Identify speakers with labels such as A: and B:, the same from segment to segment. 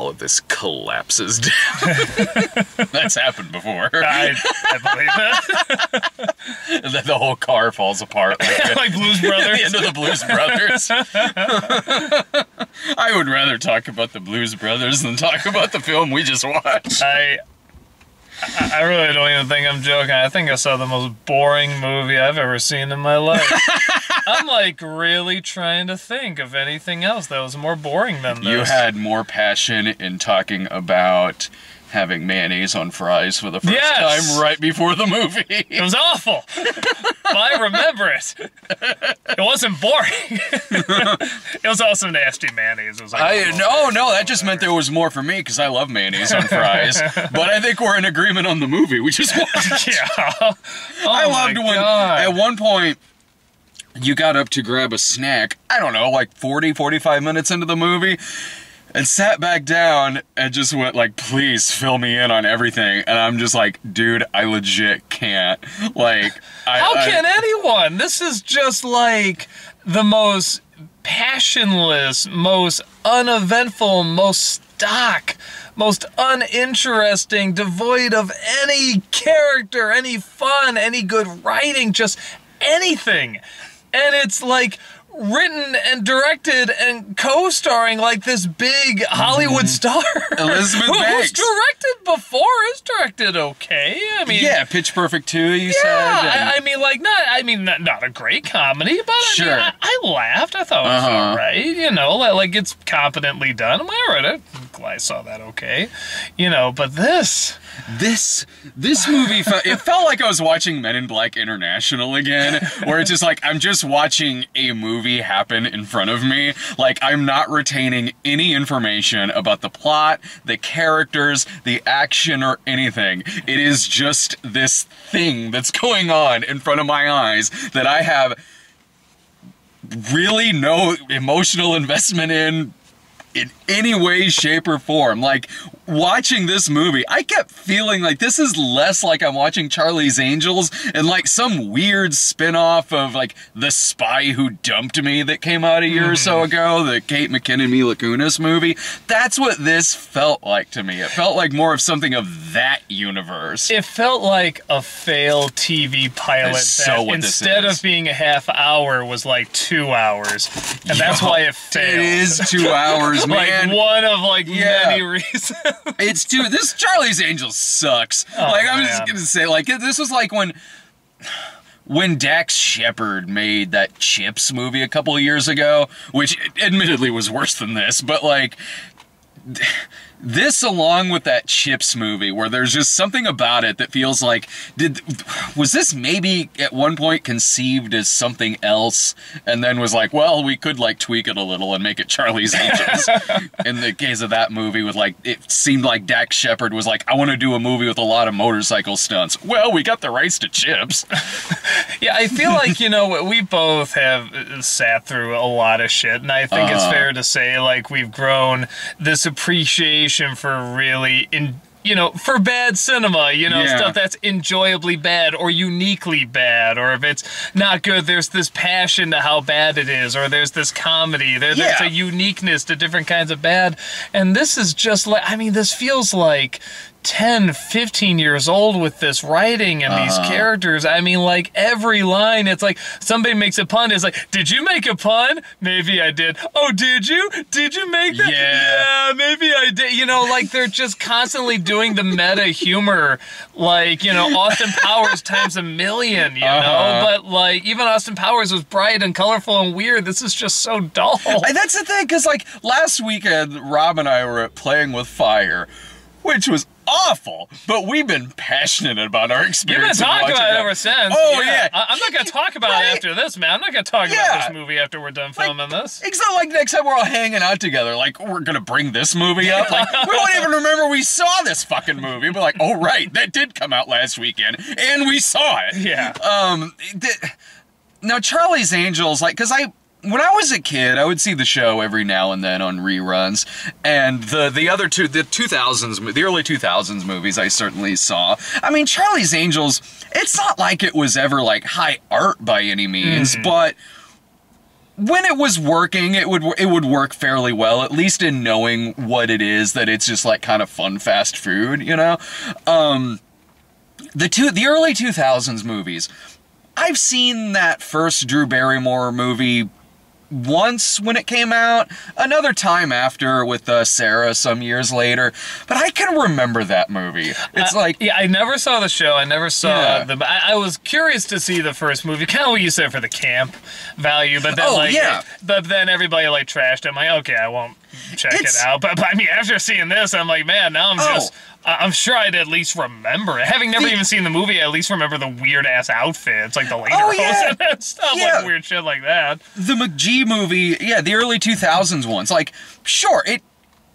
A: all of this collapses down. That's happened before.
B: I believe that.
A: And then the whole car falls apart.
B: Like Blues Brothers.
A: The end of the Blues Brothers. I would rather talk about the Blues Brothers than talk about the film we just watched.
B: I really don't even think I'm joking. I think I saw the most boring movie I've ever seen in my life. I'm like really trying to think of anything else that was more boring than this.
A: You had more passion in talking about having mayonnaise on fries for the first time right before the movie.
B: It was awful. But I remember it. It wasn't boring. It was also nasty mayonnaise. It was like
A: no, that just meant there was more for me because I love mayonnaise on fries. But I think we're in agreement on the movie we just watched.
B: Yeah.
A: I loved when at one point you got up to grab a snack, I don't know, like 40, 45 minutes into the movie, and sat back down and just went like, please fill me in on everything. And I'm just like, dude, I legit can't. Like,
B: how can anyone? This is just like the most passionless, most uneventful, most stock, most uninteresting, devoid of any character, any fun, any good writing, just anything. And it's like written and directed and co-starring like this big Hollywood star.
A: Elizabeth Banks.
B: Who's directed before, is directed okay. I mean,
A: yeah, Pitch Perfect 2, you said.
B: I mean, not a great comedy, but
A: sure.
B: I mean, I laughed. I thought it was all right. You know, like it's competently done. I'm all right. I saw that okay. You know, but this movie, it felt like I was watching Men in Black International again, where it's just like, I'm just watching a movie happen in front of me. Like, I'm not retaining any information about the plot, the characters, the action, or anything. It is just this thing that's going on in front of my eyes that I have really no emotional investment in any way, shape, or form. Like, watching this movie, I kept feeling like this is less like I'm watching Charlie's Angels and like some weird spin-off of like The Spy Who Dumped Me that came out a year or so ago, the Kate McKinnon, Mila Kunis movie. That's what this felt like to me. It felt like more of something of that universe. It felt like a failed TV pilot that instead of being a half hour was like 2 hours. And that's why it failed.
A: It is 2 hours, man.
B: Like one of like many reasons.
A: It's too. This Charlie's Angels sucks. I'm just gonna say, like, this was like when Dax Shepard made that Chips movie a couple of years ago, which admittedly was worse than this, but like, this along with that Chips movie where there's just something about it that feels like, was this maybe at one point conceived as something else and then was like, well, we could like tweak it a little and make it Charlie's Angels. In the case of that movie with like, it seemed like Dax Shepard was like, I want to do a movie with a lot of motorcycle stunts. Well, we got the rights to Chips.
B: Yeah, I feel like, you know, we both have sat through a lot of shit, and I think it's fair to say like we've grown this appreciation for really, for bad cinema, stuff that's enjoyably bad or uniquely bad, or if it's not good, there's this passion to how bad it is, or there's this comedy, there's a uniqueness to different kinds of bad, and this is just like, I mean, this feels like 10, 15 years old with this writing and these characters. I mean, like, every line, it's like, somebody makes a pun, it's like, did you make a pun? Maybe I did. Oh, did you? Did you make that? Yeah, maybe I did. You know, like, they're just constantly doing the meta humor, like, Austin Powers times a million, you know? But, like, even Austin Powers was bright and colorful and weird. This is just so dull.
A: That's the thing, because, like, last weekend, Rob and I were at Playing with Fire, which was awful, but we've been passionate about our experience.
B: You've been talking about it ever since.
A: Oh, yeah.
B: I'm not going to talk about it after this, man. I'm not going to talk about this movie after we're done filming this.
A: It's not like next time we're all hanging out together, like, we're going to bring this movie up. Like, we won't even remember we saw this fucking movie. We're like, oh, right, that did come out last weekend, and we saw it.
B: Yeah.
A: Now, Charlie's Angels, like, because when I was a kid, I would see the show every now and then on reruns, and the other two, the early 2000s movies I certainly saw. I mean, Charlie's Angels, it's not like it was ever like high art by any means, but when it was working, it would work fairly well, at least in knowing what it is, that it's just like kind of fun fast food, you know? The early 2000s movies, I've seen that first Drew Barrymore movie once when it came out, another time after with Sarah some years later, but I can remember that movie. It's like...
B: Yeah, I never saw the show, I never saw I was curious to see the first movie, kind of what you said for the camp value, but then but then everybody like trashed it. I'm like, okay, I won't check it out, but I mean, after seeing this, I'm like, man, now I'm sure I'd at least remember it. Having never even seen the movie, I at least remember the weird-ass outfits, like the later and stuff, like weird shit like that.
A: The McGee movie, the early 2000s ones, like, sure,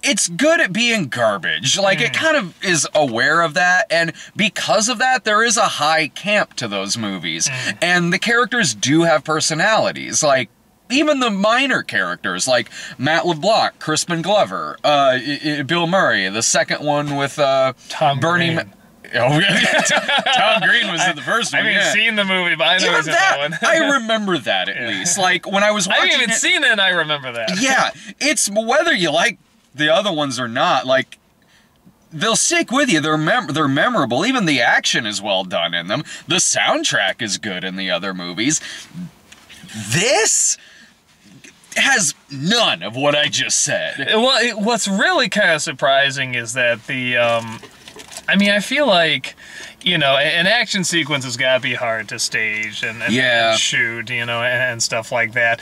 A: it's good at being garbage. Like, it kind of is aware of that, and because of that, there is a high camp to those movies. And the characters do have personalities, like, even the minor characters, like Matt LeBlanc, Crispin Glover, Bill Murray, the second one with
B: Tom Green.
A: Tom Green was in the first one.
B: I haven't seen the movie, but I know he's in that one.
A: I remember that at least. Like, when I was watching
B: I haven't even seen it, and I remember that.
A: Yeah, it's whether you like the other ones or not, like, they'll stick with you. They're memorable. Even the action is well done in them. The soundtrack is good in the other movies. This has none of what I just said.
B: Well, what's really kind of surprising is that I mean, I feel like, you know, an action sequence has got to be hard to stage and shoot, you know, and stuff like that.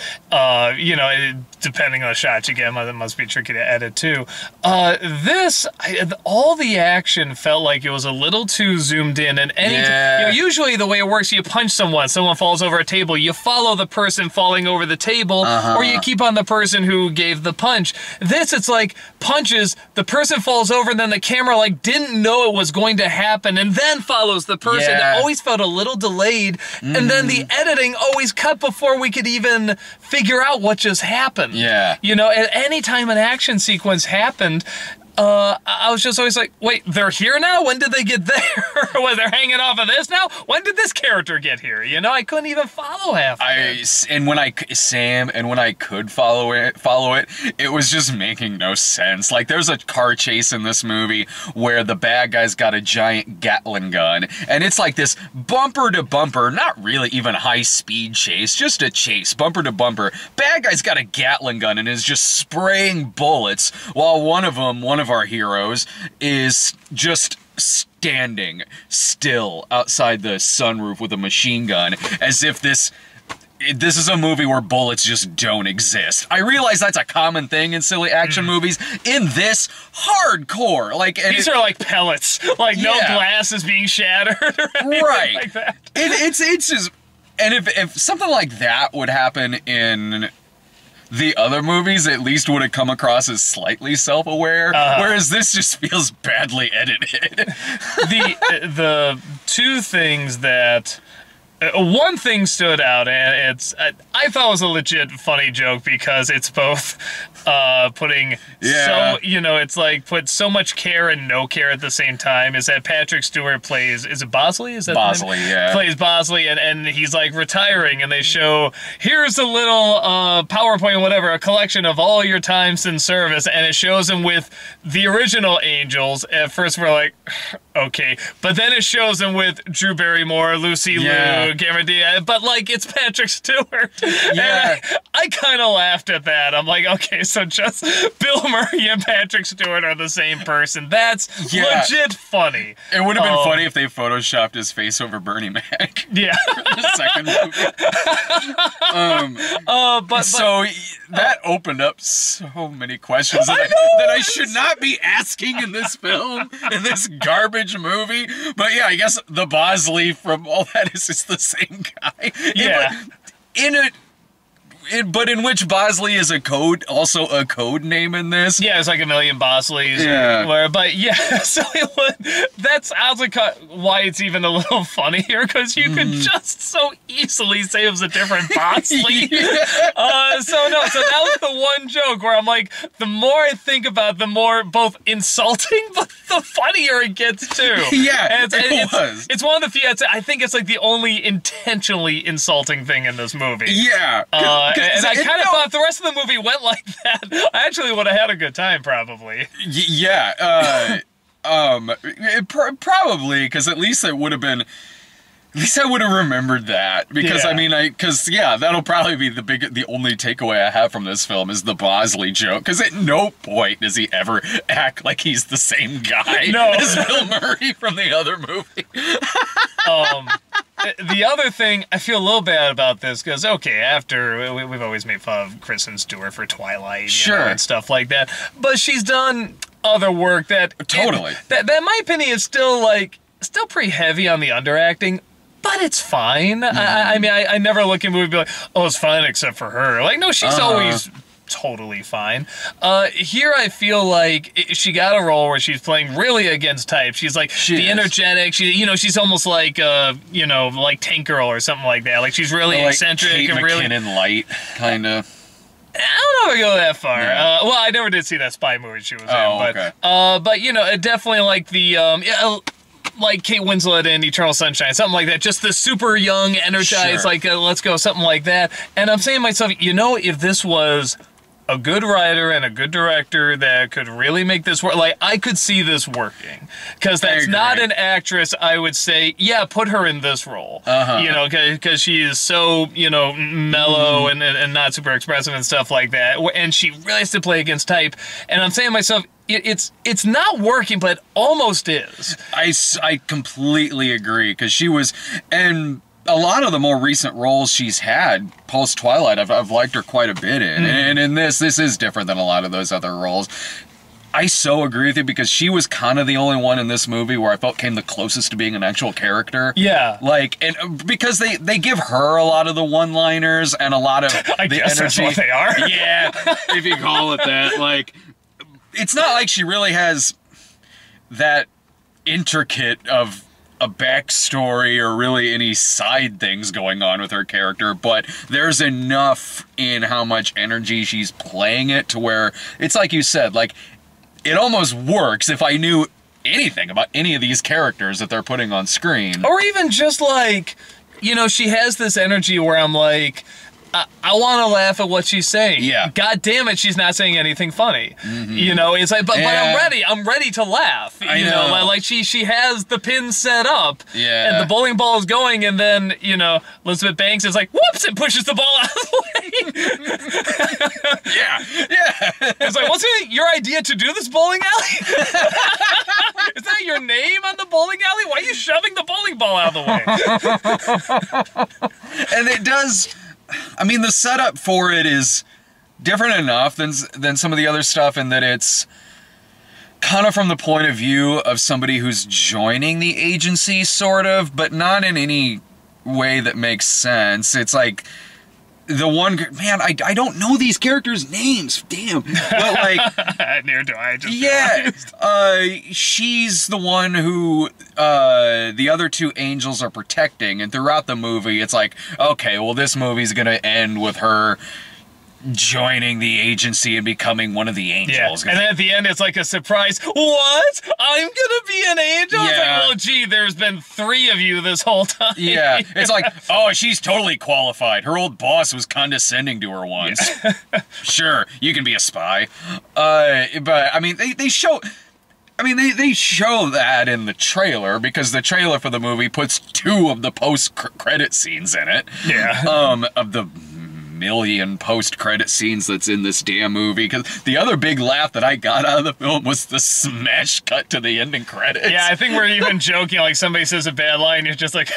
B: You know, depending on the shots you get, it must be tricky to edit too. All the action felt like it was a little too zoomed in, and you know, usually the way it works, you punch someone falls over a table, you follow the person falling over the table, or you keep on the person who gave the punch. This, it's like punches, the person falls over, and then the camera like didn't know it was going to happen, and then follows the person. It always felt a little delayed, and then the editing always cut before we could even figure out what just happened.
A: Yeah.
B: You know, at any time an action sequence happened, I was just always like, wait, they're here now? When did they get there? Was they're hanging off of this now? When did this character get here? You know, I couldn't even follow half of it.
A: And when I could follow it, it was just making no sense. Like, there's a car chase in this movie where the bad guy's got a giant Gatling gun, and it's like this bumper to bumper, not really even high speed chase, just a chase, bumper to bumper. Bad guy's got a Gatling gun and is just spraying bullets, while one of our heroes is just standing still outside the sunroof with a machine gun, as if this is a movie where bullets just don't exist. I realize that's a common thing in silly action movies. In this, hardcore. Like,
B: these are like pellets. Like, no glass is being shattered or anything like that.
A: It's just... And if something like that would happen in the other movies, at least would have come across as slightly self-aware, whereas this just feels badly edited.
B: The two things that... one thing stood out, and I thought it was a legit funny joke, because it's both putting so, you know, it's like put so much care and no care at the same time, is that Patrick Stewart plays, is it Bosley? Is that
A: Bosley,
B: plays Bosley, and he's like retiring, and they show, here's a little PowerPoint, whatever, a collection of all your times in service, and it shows him with the original Angels. At first we're like, okay, but then it shows him with Drew Barrymore, Lucy Liu, Cameron Diaz, but like, it's Patrick Stewart. Yeah. And I kind of laughed at that. I'm like, okay, so just Bill Murray and Patrick Stewart are the same person. That's legit funny.
A: It would have been funny if they photoshopped his face over Bernie Mac.
B: Yeah.
A: The second movie. So that opened up so many questions that I should not be asking in this film, in this garbage movie. But yeah, I guess the Bosley from all that is the same guy.
B: Yeah.
A: But in which Bosley is also a code name in this.
B: Yeah, it's like a million Bosleys.
A: Yeah.
B: But yeah, so that's honestly why it's even a little funnier, because you could just so easily say it was a different Bosley. So that was the one joke where I'm like, the more I think about it, the more both insulting, but the funnier it gets too.
A: Yeah,
B: and it's one of the few, I think it's like the only intentionally insulting thing in this movie.
A: Yeah.
B: And I kind of thought if the rest of the movie went like that, I actually would have had a good time, probably.
A: Yeah. Probably, because at least it would have been. At least I would have remembered that, because that'll probably be the only takeaway I have from this film is the Bosley joke, because at no point does he ever act like he's the same guy as Bill Murray from the other movie.
B: The other thing, I feel a little bad about this, because, okay, after, we've always made fun of Kristen Stewart for Twilight, you know, and stuff like that, but she's done other work that...
A: Totally.
B: That in my opinion, is still pretty heavy on the underacting, but it's fine. I mean, I never look at a movie and be like, oh, it's fine except for her. Like, no, she's always totally fine. Here I feel like she got a role where she's playing really against type. She's like energetic. She's almost like like Tank Girl or something like that. Like she's really eccentric
A: Kate
B: and really
A: McKinnon light, kind of.
B: I don't know if I go that far. Yeah. Well, I never did see that spy movie she was in, but definitely like the like Kate Winslet in Eternal Sunshine, something like that. Just the super young, energized, let's go, something like that. And I'm saying to myself, if this was a good writer and a good director that could really make this work, like, I could see this working. Because that's not an actress I would say, yeah, put her in this role. Because she is so, mellow and not super expressive and stuff like that. And she really has to play against type. And I'm saying to myself, it's not working, but it almost is.
A: I completely agree, because she was, and a lot of the more recent roles she's had post Twilight, I've liked her quite a bit in, and in this is different than a lot of those other roles. I so agree with you, because she was kind of the only one in this movie where I felt came the closest to being an actual character. Yeah. Like, and because they give her a lot of the one-liners and a lot of
B: I
A: the
B: guess
A: energy.
B: That's what they are.
A: Yeah, if you call it that. Like, it's not like she really has that intricate of a backstory or really any side things going on with her character, but there's enough in how much energy she's playing it to where it's like you said, like, it almost works if I knew anything about any of these characters that they're putting on screen.
B: Or even just like, she has this energy where I'm like, I want to laugh at what she's saying. Yeah. God damn it, she's not saying anything funny. It's like, but I'm ready to laugh. I know. Like she has the pin set up. Yeah. And the bowling ball is going, and then, Elizabeth Banks is like, whoops, and pushes the ball out of the way. Yeah. It's like, what's your idea to do this bowling alley? Is that your name on the bowling alley? Why are you shoving the bowling ball out of the way?
A: And it does... I mean, the setup for it is different enough than some of the other stuff in that it's kind of from the point of view of somebody who's joining the agency, sort of, but not in any way that makes sense. It's like... The one, man, I don't know these characters' names, damn. But like,
B: neither do I.
A: She's the one who the other two angels are protecting, and throughout the movie, it's like, okay, well, this movie's gonna end with her joining the agency and becoming one of the angels.
B: Yeah. And then at the end, it's like a surprise. What? I'm gonna be an angel? Yeah. It's like, well, gee, there's been 3 of you this whole time.
A: Yeah. It's like, oh, she's totally qualified. Her old boss was condescending to her once. Yeah. Sure, you can be a spy. But, I mean, they show... I mean, they show that in the trailer, because the trailer for the movie puts 2 of the post-credit scenes in it. Yeah. Of the million post-credit scenes that's in this damn movie, because the other big laugh that I got out of the film was the smash cut to the ending credits.
B: Yeah, I think we're even joking, like somebody says a bad line, you're just like,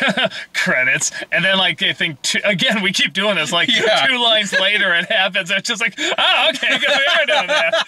B: credits, and then like I think, again, we keep doing this, like 2 lines later it happens, it's just like, oh, okay, because we are doing that.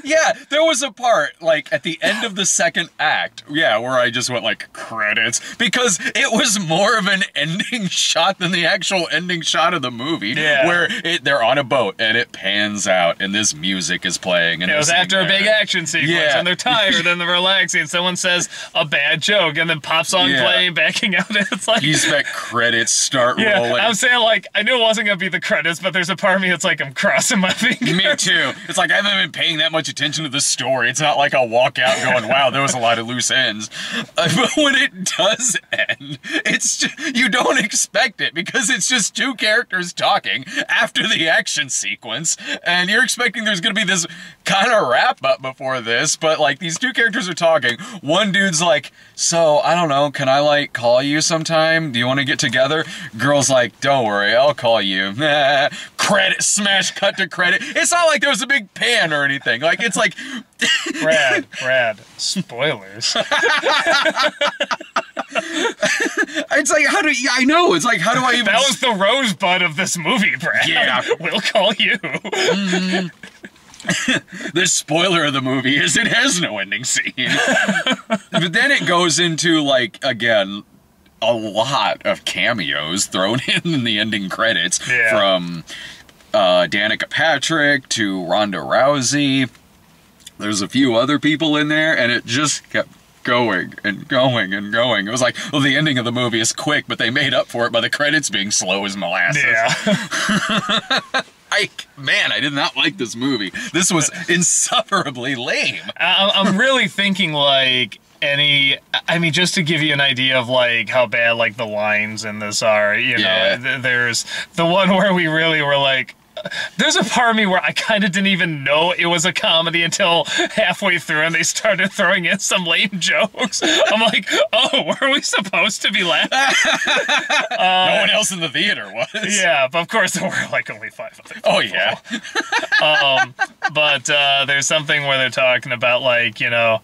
A: Yeah, there was a part, like, at the end of the second act, where I just went like, credits, because it was more of an ending shot than the actual ending shot of the movie. Yeah. Where they're on a boat and it pans out and this music is playing. And
B: it was after a big action sequence and they're tired and they're relaxing. Someone says a bad joke and then pop song playing, backing out. It's like...
A: You expect credits start rolling.
B: I'm saying, like, I knew it wasn't going to be the credits, but there's a part of me that's like, I'm crossing my fingers.
A: Me too. It's like, I haven't been paying that much attention to the story. It's not like I'll walk out going, wow, there was a lot of loose ends. But when it does end, it's just, you don't expect it because it's just two characters talking after the action sequence, and you're expecting there's going to be this kind of wrap-up before this, but, like, these two characters are talking. One dude's like, so, I don't know, can I, like, call you sometime? Do you want to get together? Girl's like, don't worry, I'll call you. Credit, smash, cut to credit. It's not like there was a big pan or anything. Like, it's like...
B: Brad, spoilers.
A: It's like, how do you... I know, it's like, how do I even...
B: That was the rosebud of this movie, Brad.
A: Yeah.
B: We'll call you.
A: The spoiler of the movie is it has no ending scene. But then it goes into, like, again, a lot of cameos thrown in the ending credits.
B: Yeah.
A: From Danica Patrick to Ronda Rousey. There's a few other people in there, and it just kept going and going and going. It was like, well, the ending of the movie is quick, but they made up for it by the credits being slow as molasses.
B: Yeah.
A: Man, I did not like this movie. This was insufferably lame.
B: I'm really thinking, like, I mean, just to give you an idea of, like, how bad, like, the lines in this are, you know, there's the one where we really were like, there's a part of me where I kind of didn't even know it was a comedy until halfway through and they started throwing in some lame jokes. I'm like, oh, were we supposed to be laughing?
A: No one else in the theater was.
B: Yeah, but of course there were like only 5 other people.
A: Oh, yeah.
B: But there's something where they're talking about, like, you know,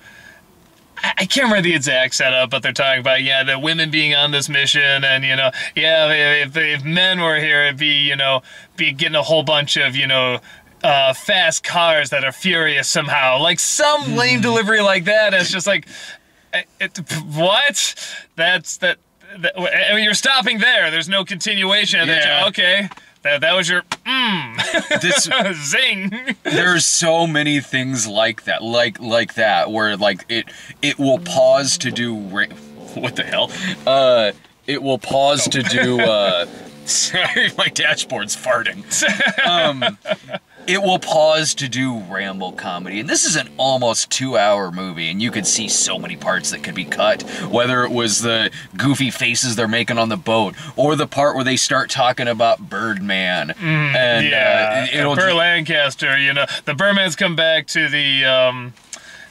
B: I can't remember the exact setup, but they're talking about, yeah, the women being on this mission, and, you know, yeah, if men were here, it'd be, you know, be getting a whole bunch of, you know, fast cars that are furious somehow. Like, some lame delivery like that, and it's just like, what? That I mean, you're stopping there. There's no continuation.
A: Yeah.
B: Okay. That was your
A: This
B: zing.
A: There's so many things like that, like that, where like it will pause to do what the hell? It will pause to do. Sorry, my dashboard's farting. It will pause to do ramble comedy. And this is an almost 2-hour movie, and you could see so many parts that could be cut. Whether it was the goofy faces they're making on the boat, or the part where they start talking about Birdman. And
B: yeah, Burt Lancaster, you know, the Birdman's come back to the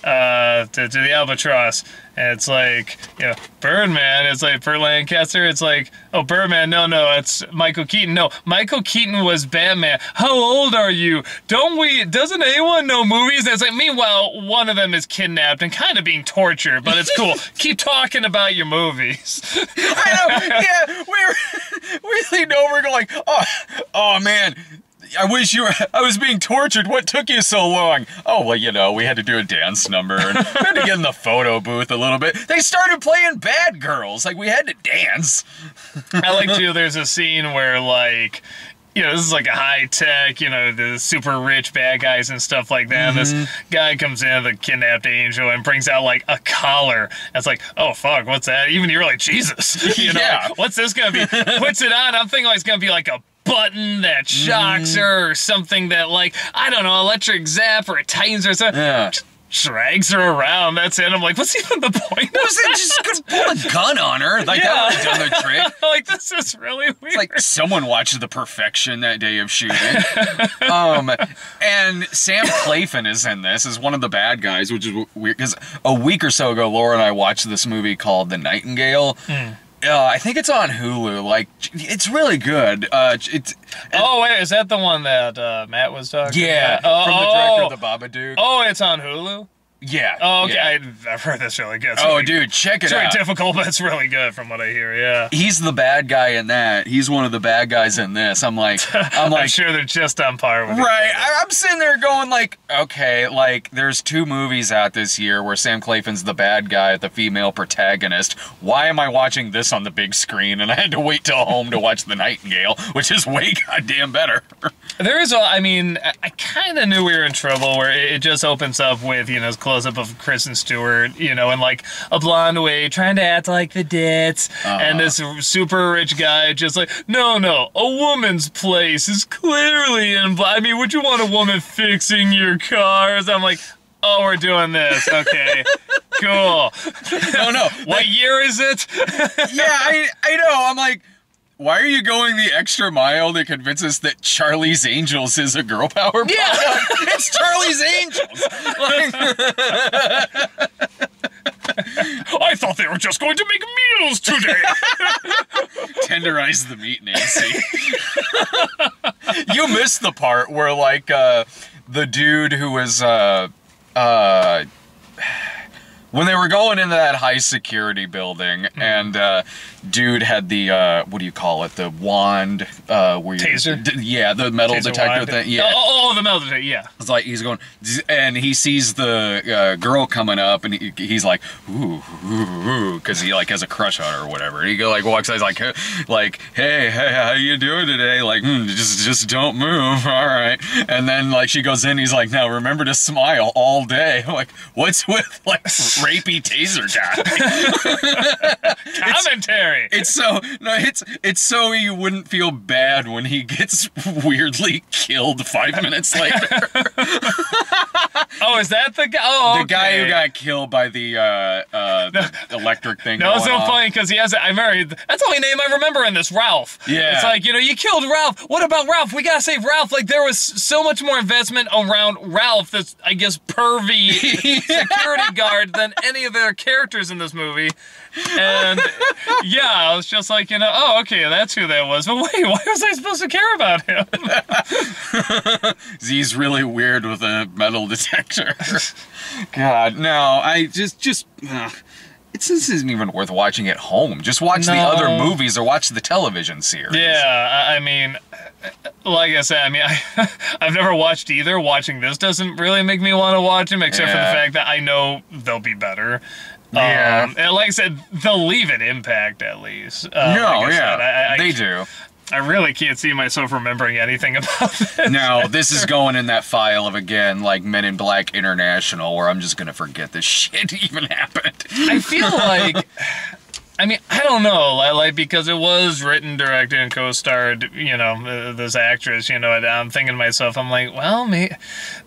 B: to the Albatross, and it's like, you know, Birdman, it's like Burt Lancaster, it's like, oh, Birdman, no, it's Michael Keaton. No, Michael Keaton was Batman. How old are you? Doesn't anyone know movies? And it's like, meanwhile, one of them is kidnapped and kind of being tortured, but it's cool. Keep talking about your movies.
A: I know, yeah, we leaned over going, oh man, I was being tortured. What took you so long? Oh, well, you know, we had to do a dance number and we had to get in the photo booth a little bit. They started playing Bad Girls. Like, we had to dance.
B: I like to, there's a scene where, like, you know, this is like a high-tech, you know, the super rich bad guys and stuff like that. This guy comes in, the kidnapped angel, and brings out, like, a collar. And it's like, oh, fuck, what's that? Even you're like, Jesus. You know,
A: Yeah.
B: what's this going to be? Puts it on. I'm thinking like it's going to be like a button that shocks her, or something that, like, I don't know, electric zap, or it tightens her, or something.
A: Yeah.
B: Just drags her around. That's it. I'm like, what's even the point?
A: Was it just could pull a gun on her? Like, that would have done the trick.
B: Like, this is really weird.
A: It's like someone watched The Perfection that day of shooting. And Sam Claflin is in this as one of the bad guys, which is weird, because a week or so ago, Laura and I watched this movie called The Nightingale. I think it's on Hulu. Like, it's really good.
B: Oh, wait, is that the one that Matt was talking about?
A: From the director of The Babadook.
B: Oh, it's on Hulu?
A: Yeah.
B: Oh, okay.
A: Yeah.
B: I've heard that's really good.
A: Oh, dude, check it out.
B: It's very difficult, but it's really good from what I hear, yeah.
A: He's the bad guy in that. He's one of the bad guys in this. I'm like...
B: I'm sure they're just on par with
A: Right. I'm sitting there going like, okay, like, there's 2 movies out this year where Sam Claflin's the bad guy, the female protagonist. Why am I watching this on the big screen? And I had to wait till home to watch The Nightingale, which is way goddamn better.
B: There is, I mean, I kind of knew we were in trouble where it just opens up with, you know, this close-up of Kristen Stewart, you know, in like a blonde way, trying to act like the ditz, and this super rich guy just like, no, a woman's place is clearly in, I mean, would you want a woman fixing your cars? I'm like, Oh, we're doing this. Okay. Cool.
A: No.
B: What year is it?
A: Yeah, I know. I'm like, why are you going the extra mile to convince us that Charlie's Angels is a girl power product?
B: Yeah.
A: It's Charlie's Angels.
B: I thought they were just going to make meals today.
A: Tenderize the meat, Nancy. You missed the part where, like, the dude who was, when they were going into that high security building, and dude had the what do you call it? The wand, where you,
B: Taser?
A: Yeah, the metal
B: Taser
A: detector
B: wand.
A: thing. Yeah.
B: Oh, the metal detector. Yeah.
A: It's like he's going, and he sees the girl coming up, and he's like, ooh, because he like has a crush on her or whatever. And he like walks out, he's like, hey, how you doing today? Like, just don't move, all right. And then like she goes in, he's like, now remember to smile all day. I'm like, what's with like rapey taser guy?
B: Commentary.
A: It's so you wouldn't feel bad when he gets weirdly killed 5 minutes later.
B: Oh, is that the guy? Oh,
A: the guy who got killed by the electric thing.
B: No, it's so funny because he has. I remember that's the only name I remember in this, Ralph.
A: Yeah,
B: it's like, you killed Ralph. What about Ralph? We gotta save Ralph. Like there was so much more investment around Ralph, this I guess pervy security guard, than any of their characters in this movie. And yeah, I was just like, oh, okay, that's who that was. But wait, why was I supposed to care about him?
A: He's really weird with a metal detector. God, no, I just this isn't even worth watching at home. Just watch the other movies or watch the television series.
B: Yeah, I mean, like I said, I've never watched either. Watching this doesn't really make me want to watch them, except for the fact that I know they'll be better.
A: Yeah.
B: And like I said, they'll leave an impact at least.
A: They do.
B: I really can't see myself remembering anything about this.
A: No, this is going in that file of, again, like Men in Black International, where I'm just going to forget this shit even happened.
B: I feel like... I don't know, like, because it was written, directed, and co-starred, this actress, I'm thinking to myself, I'm like, well, maybe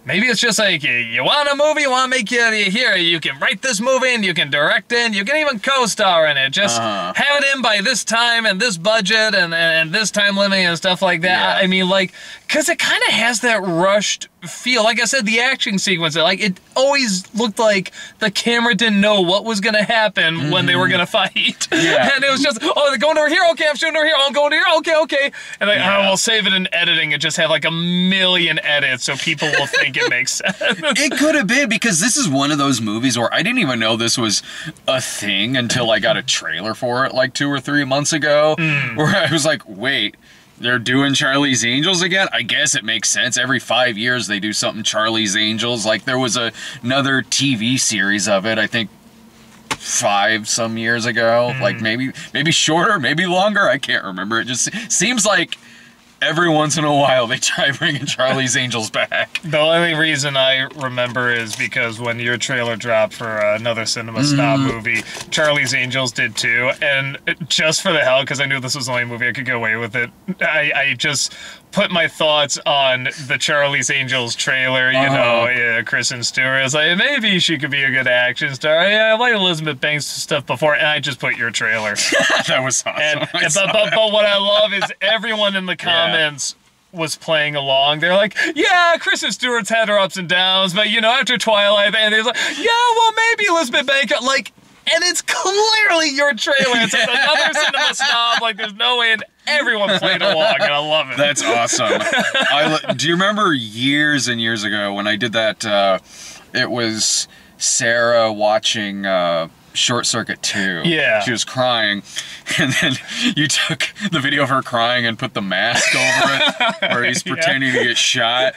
B: it's just like, you want a movie, you want to make it here, you can write this movie, and you can direct it, and you can even co-star in it, just have it in by this time, and this budget, and this time limit, and stuff like that. Yeah. Because it kind of has that rushed feel. Like I said, the action sequence, like, it always looked like the camera didn't know what was going to happen when they were going to fight. Yeah. And it was just, oh, they're going over here, okay, I'm shooting over here, I'm going over here, okay. And we'll save it in editing and just have like a million edits so people will think it makes sense.
A: It could have been, because this is one of those movies where I didn't even know this was a thing until I got a trailer for it like 2 or 3 months ago, where I was like, wait, they're doing Charlie's Angels again? I guess it makes sense. Every 5 years they do something Charlie's Angels. Like, there was another TV series of it, I think 5 some years ago. Like, maybe shorter, maybe longer. I can't remember. It just seems like every once in a while they try bringing Charlie's Angels back.
B: The only reason I remember is because when your trailer dropped for another Cinema Snob movie, Charlie's Angels did too. And just for the hell, because I knew this was the only movie I could get away with it, I just put my thoughts on the Charlie's Angels trailer, Kristen Stewart. I was like, maybe she could be a good action star. Yeah, I like Elizabeth Banks stuff before, and I just put your trailer.
A: That was awesome.
B: But what I love is everyone in the comments was playing along. They're like, yeah, Kristen Stewart's had her ups and downs, but after Twilight, and they're like, yeah, well, maybe Elizabeth Banks, like, and it's clearly your trailer. It's like another Cinema Snob. Like, there's no way. And everyone played along, and I love it.
A: That's awesome. Do you remember years and years ago when I did that? It was Sarah watching Short Circuit 2. Yeah. She was crying, and then you took the video of her crying and put the mask over it, where he's pretending to get shot.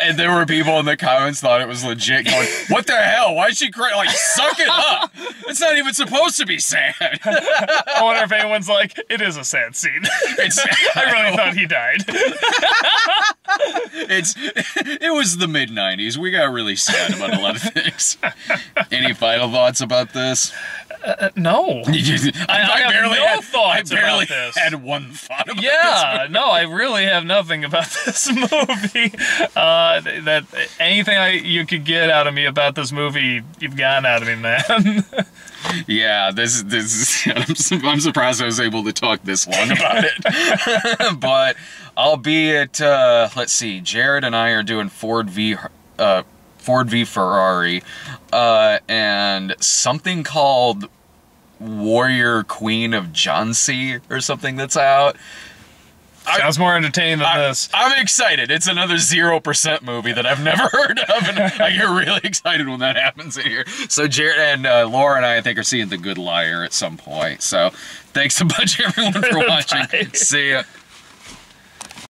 A: And there were people in the comments thought it was legit, going, what the hell? Why is she crying? Like, suck it up. It's not even supposed to be sad.
B: I wonder if anyone's like, it is a sad scene. I really thought he died.
A: It was the mid-90s. We got really sad about a lot of things. Any final thoughts about this?
B: No. I
A: barely
B: have no thoughts
A: I barely
B: about this.
A: had one thought about this
B: Yeah,
A: movie.
B: no, I really have nothing about this movie. That anything you could get out of me about this movie, you've gotten out of me, man.
A: Yeah, I'm surprised I was able to talk this long about it. But albeit, let's see, Jared and I are doing Ford v Ferrari, and something called Warrior Queen of Johnsy or something that's out.
B: Sounds more entertaining than this.
A: I'm excited. It's another 0% movie that I've never heard of, and I get really excited when that happens in here. So Jared and Laura and I think, are seeing The Good Liar at some point. So thanks a bunch, everyone, for watching. See ya.